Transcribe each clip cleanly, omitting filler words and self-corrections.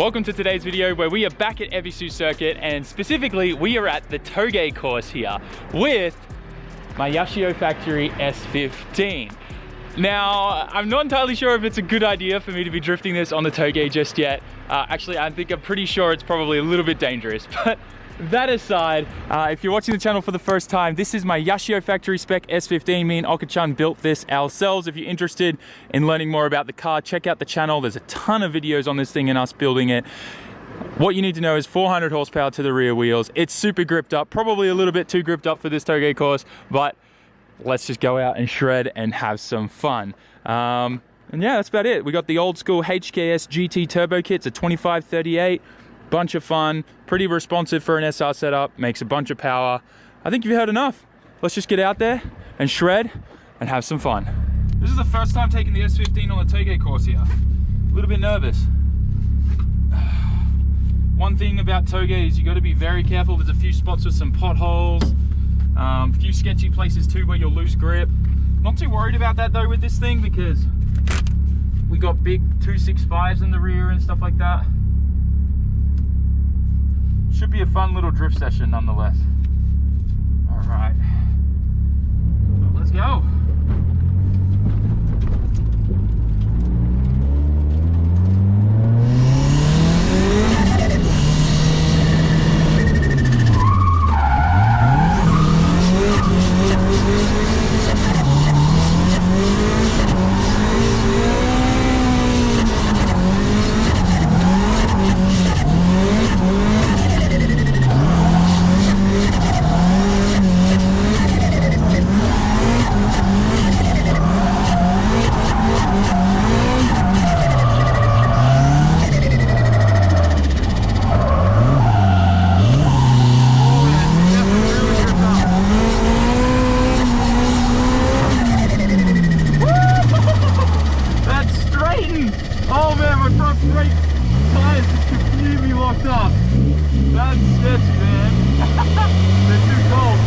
Welcome to today's video where we are back at Ebisu Circuit, and specifically we are at the Toge course here with my Yashio Factory S15. Now, I'm not entirely sure if it's a good idea for me to be drifting this on the Toge just yet. Actually, I'm pretty sure it's probably a little bit dangerous, but that aside, if you're watching the channel for the first time, this is my Yashio Factory Spec S15. Me and Okachan built this ourselves. If you're interested in learning more about the car, check out the channel. There's a ton of videos on this thing and us building it. What you need to know is 400 horsepower to the rear wheels. It's super gripped up, probably a little bit too gripped up for this Toge course, but let's just go out and shred and have some fun. And yeah, that's about it. We got the old school HKS GT turbo kits, a 2538. Bunch of fun, pretty responsive for an SR setup, makes a bunch of power. I think you've heard enough. Let's just get out there and shred and have some fun. This is the first time taking the S15 on the Toge course here. A little bit nervous. One thing about Toge is you got to be very careful. There's a few spots with some potholes, a few sketchy places too where you'll lose grip. Not too worried about that though with this thing because we got big 265s in the rear and stuff like that. Should be a fun little drift session nonetheless. All right, let's go. Oh man, my front brake tires is completely locked up. That's sketchy, man. They're too cold.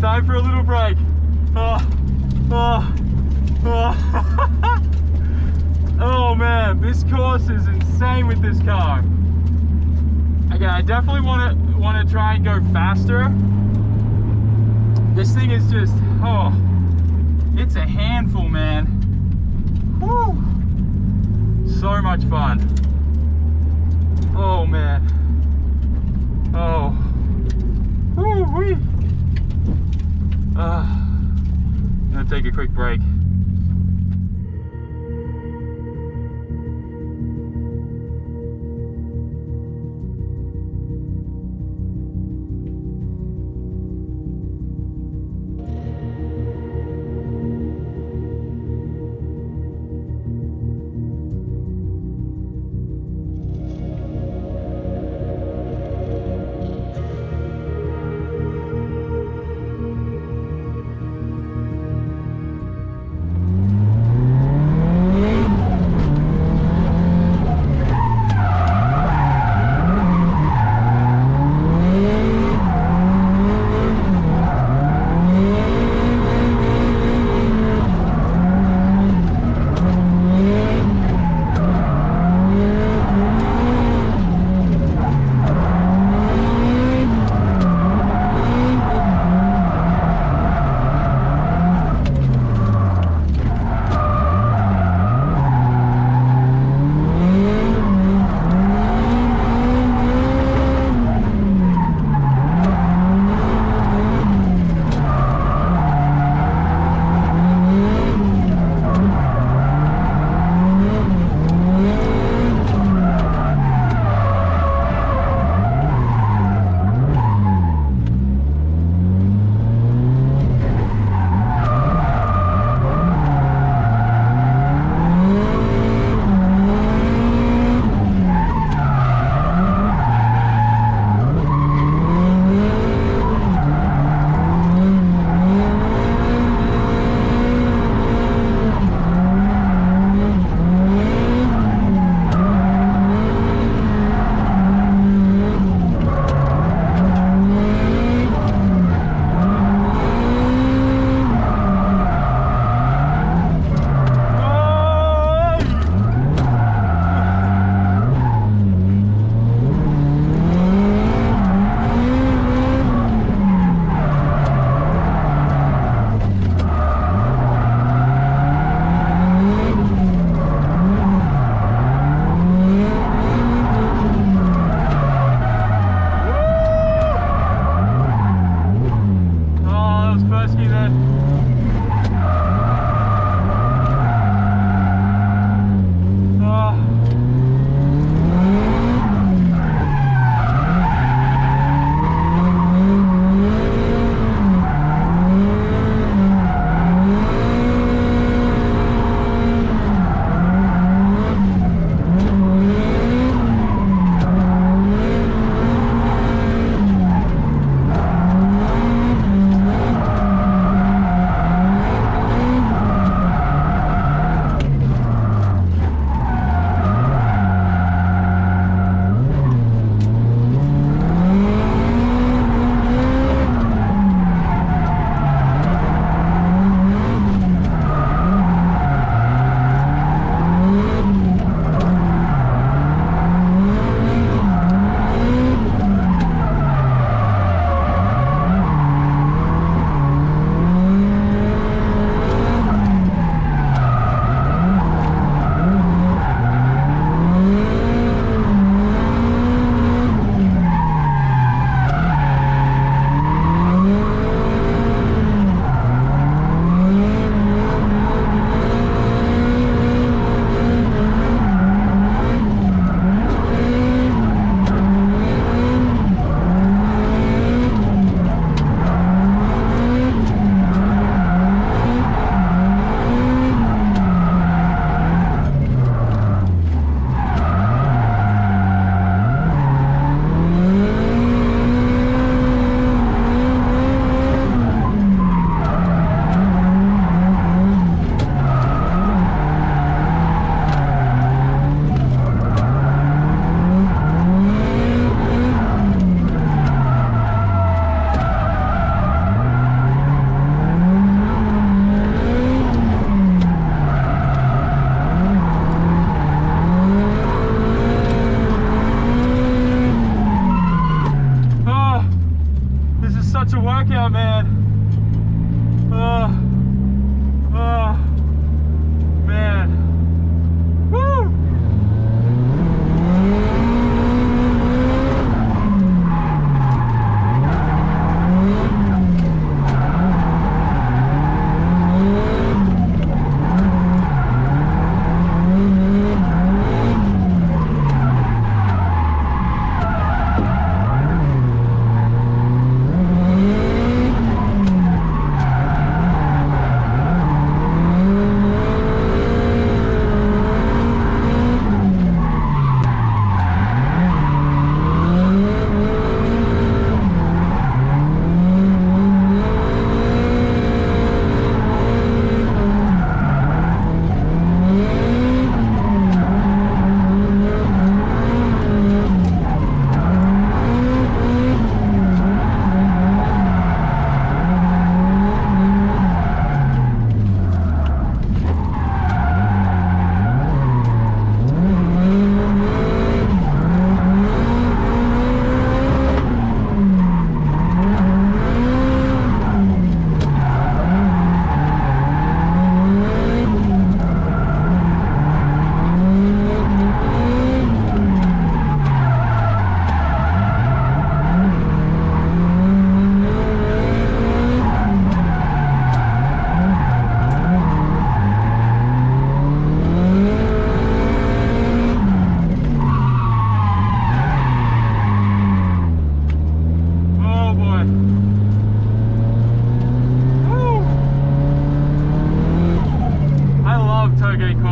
Time for a little break. Oh man, this course is insane with this car. Again, I definitely want to try and go faster. This thing is just, it's a handful, man. Woo! So much fun. Oh man. Oh. Woo-wee. I'm gonna take a quick break.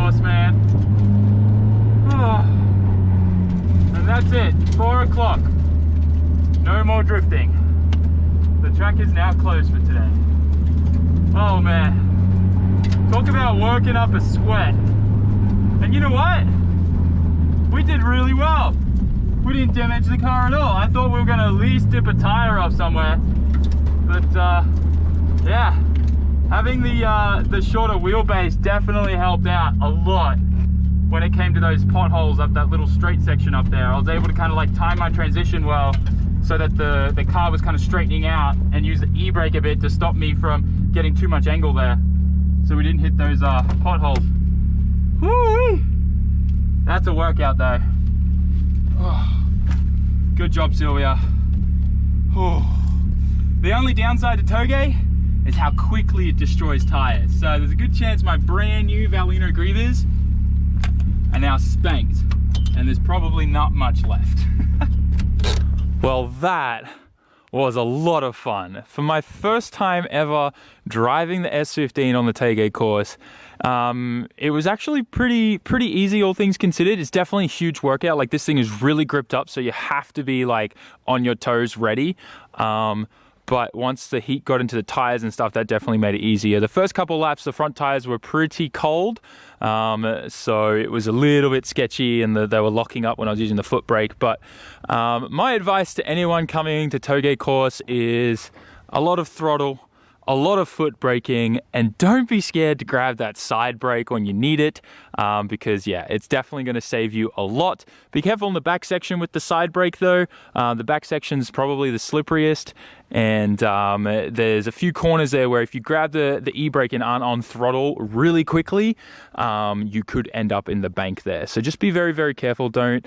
course, man. And that's it, 4 o'clock. No more drifting. The track is now closed for today. Oh man, talk about working up a sweat. And you know what? We did really well. We didn't damage the car at all. I thought we were gonna at least dip a tire off somewhere. But yeah, having the shorter wheelbase definitely helped out a lot when it came to those potholes up that little straight section up there. I was able to kind of like time my transition well so that the car was kind of straightening out, and use the e-brake a bit to stop me from getting too much angle there, so we didn't hit those potholes. Woo-wee! That's a workout though. Oh, good job, Silvia. Oh. The only downside to Toge is how quickly it destroys tires. So there's a good chance my brand new Valino Grievers are now spanked, and there's probably not much left. Well, that was a lot of fun. For my first time ever driving the S15 on the Toge course, it was actually pretty easy, all things considered. It's definitely a huge workout. Like, this thing is really gripped up, so you have to be like on your toes ready. But once the heat got into the tires and stuff, that definitely made it easier. The first couple laps, the front tires were pretty cold, so it was a little bit sketchy, and they were locking up when I was using the foot brake. But my advice to anyone coming to Toge course is a lot of throttle, a lot of foot braking, and don't be scared to grab that side brake when you need it, because yeah, it's definitely going to save you a lot. Be careful in the back section with the side brake though. The back section is probably the slipperiest, and there's a few corners there where if you grab the e-brake and aren't on throttle really quickly, you could end up in the bank there. So just be very, very careful. Don't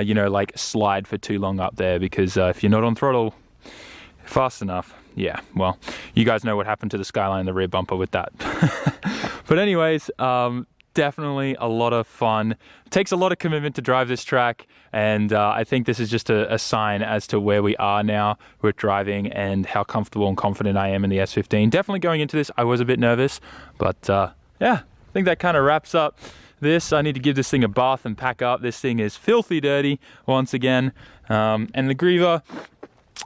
you know, like slide for too long up there, because if you're not on throttle fast enough, yeah, well, you guys know what happened to the Skyline and the rear bumper with that. But anyways, definitely a lot of fun. It takes a lot of commitment to drive this track, and I think this is just a sign as to where we are now with driving and how comfortable and confident I am in the S15. Definitely going into this, I was a bit nervous, but yeah, I think that kind of wraps up this. I need to give this thing a bath and pack up. This thing is filthy dirty once again, and the Griever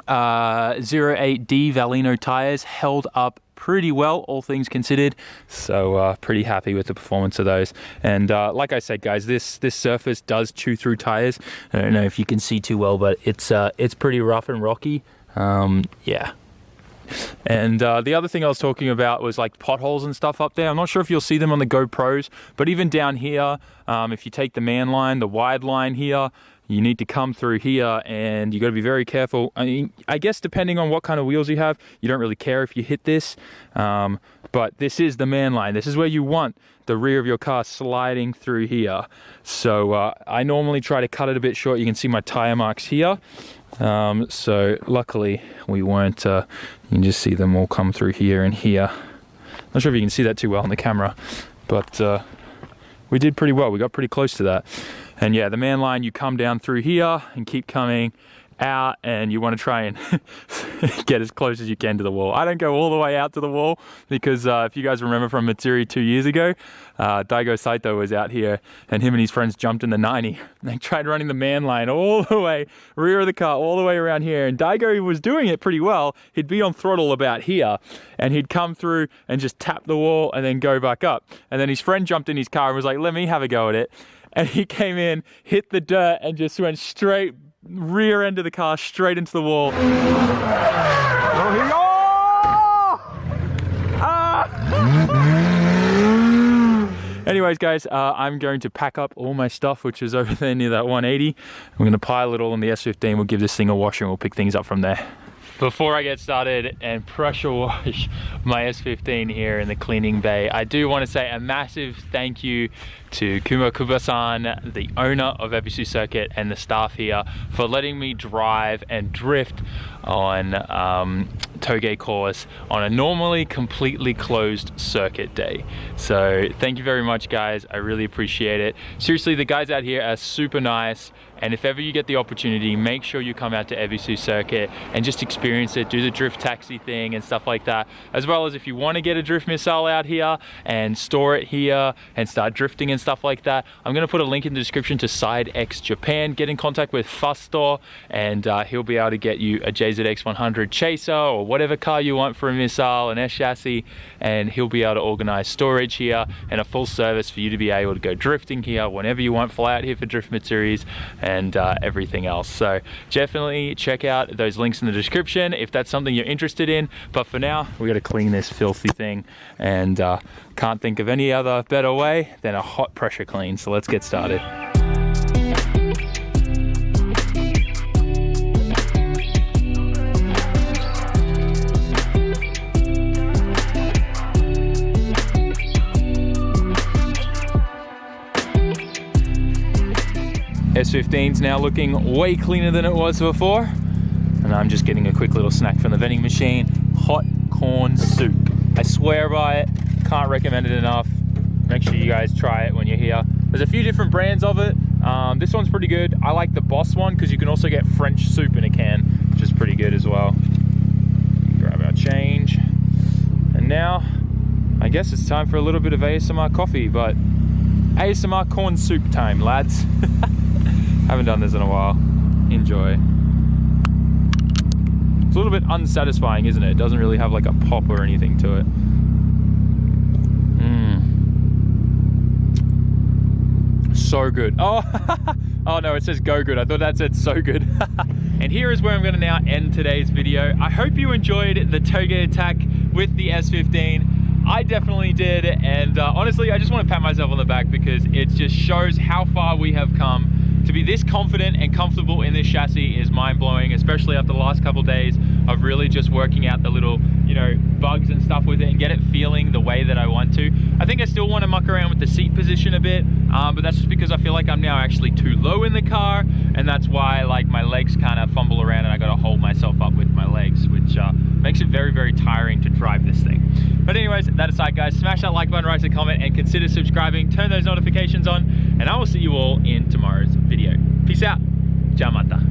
08D Valino tires held up pretty well, all things considered, so pretty happy with the performance of those. And like I said, guys, this surface does chew through tires. I don't know if you can see too well, but it's pretty rough and rocky. Yeah. And the other thing I was talking about was like potholes and stuff up there. I'm not sure if you'll see them on the GoPros, but even down here, if you take the man line, the wide line here, you need to come through here, and you got to be very careful. I mean, I guess depending on what kind of wheels you have, you don't really care if you hit this, but this is the man line. This is where you want the rear of your car sliding through here. So I normally try to cut it a bit short. You can see my tire marks here. So luckily we weren't, you can just see them all come through here and here. Not sure if you can see that too well on the camera, but we did pretty well. We got pretty close to that. And yeah, the man line, you come down through here and keep coming out, and you want to try and get as close as you can to the wall. I don't go all the way out to the wall, because if you guys remember from Matsuri 2 years ago, Daigo Saito was out here, and him and his friends jumped in the 90. They tried running the man line all the way, rear of the car, all the way around here, and Daigo was doing it pretty well. He'd be on throttle about here, and he'd come through and just tap the wall and then go back up. And then his friend jumped in his car and was like, let me have a go at it. And he came in, hit the dirt, and just went straight, rear end of the car, straight into the wall. Oh, here we go! Ah! Anyways, guys, I'm going to pack up all my stuff, which is over there near that 180. I'm going to pile it all in the S15. We'll give this thing a wash, and we'll pick things up from there. Before I get started and pressure wash my S15 here in the cleaning bay, I do want to say a massive thank you to Kuba-san, the owner of Ebisu Circuit, and the staff here for letting me drive and drift on Toge course on a normally completely closed circuit day. So thank you very much, guys. I really appreciate it. Seriously, the guys out here are super nice, And if ever you get the opportunity, make sure you come out to Ebisu Circuit and just experience it, do the drift taxi thing and stuff like that. As well as if you want to get a drift missile out here and store it here and start drifting and stuff like that, I'm going to put a link in the description to Side X Japan. Get in contact with Fustor and he'll be able to get you a JZX 100 Chaser or whatever car you want for a missile, an S chassis, and he'll be able to organize storage here and a full service for you to be able to go drifting here whenever you want, fly out here for drift series and everything else. So definitely check out those links in the description if that's something you're interested in. But for now, we got to clean this filthy thing, and can't think of any other better way than a hot pressure clean. So let's get started. S15's now looking way cleaner than it was before, and I'm just getting a quick little snack from the vending machine. Hot corn soup. I swear by it, can't recommend it enough. Make sure you guys try it when you're here. There's a few different brands of it. This one's pretty good. I like the Boss one because you can also get French soup in a can, which is pretty good as well. Grab our change. And now, I guess it's time for a little bit of ASMR coffee, but ASMR corn soup time, lads. Haven't done this in a while. Enjoy. It's a little bit unsatisfying, isn't it? It doesn't really have like a pop or anything to it. So good. Oh, oh no, it says go good. I thought that said so good. And here is where I'm gonna now end today's video. I hope you enjoyed the Toge attack with the S15. I definitely did, and honestly, I just want to pat myself on the back because it just shows how far we have come. To be this confident and comfortable in this chassis is mind-blowing, especially after the last couple of days of really just working out the little, you know, bugs and stuff with it and get it feeling the way that I want to. I think I still want to muck around with the seat position a bit, but that's just because I feel like I'm now actually too low in the car, and that's why like my legs kind of fumble around and I got to hold myself up with my legs, which makes it very, very tiring to drive this thing. But anyways, that aside guys, smash that like button, write a comment, and consider subscribing, turn those notifications on, and I will see you all in tomorrow's video. Peace out. Ciao mata.